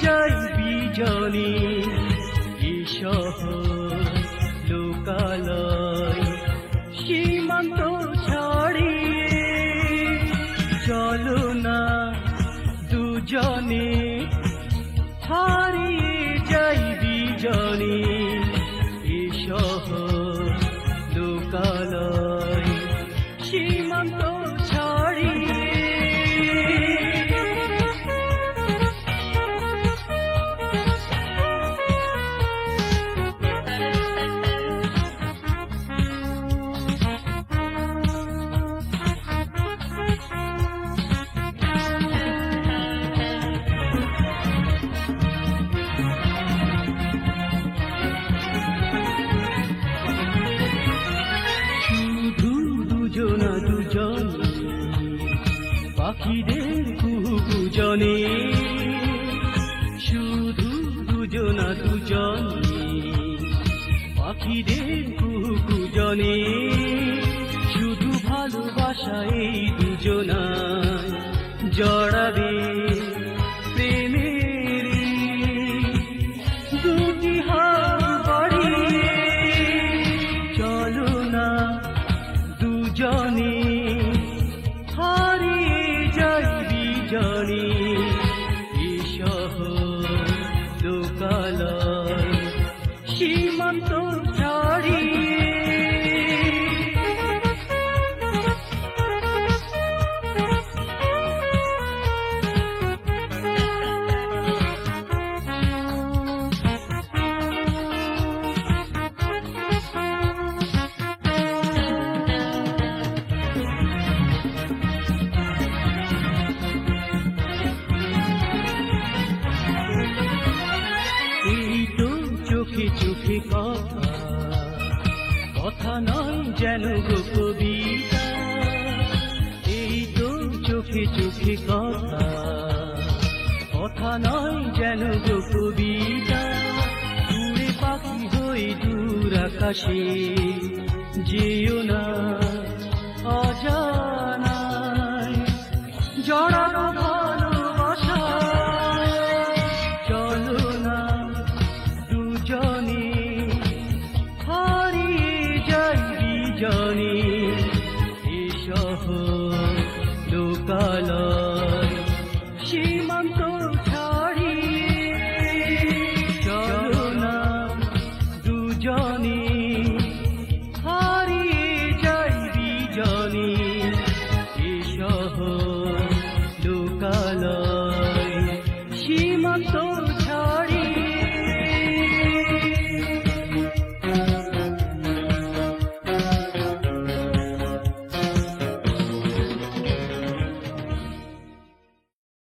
যাই বিজনে এ শহর লোকালয় সীমান্ত ছাড়িয়ে চলো না দুজনে হারিয়ে যাই বিজনে এ শহর লোকালয় সীমান্ত ছাড়িয়ে দুজন পাখিদের কুকুজনে শুধু দুজন পাখিদের কুকুজনে শুধু ভালোবাসা এই দুজনায় জড়াবে প্রেমের দুটি হাত বাড়িয়ে চলো না দুজনে হারিয়ে যাই বিজনে এ শহর লোকালয় সীমান্ত ছাড়িয়ে চোখে চোখে কথা নয় যেন গো কবিতা এই তো চোখে চোখে কথা নয় যেন গো কবিতা উড়ে পাখি হয়ে দূর আকাশে যেও না অজানায় জড়ানো ভালোবাসা চলো না দুজনে হারিয়ে যাই বিজনে এ শহর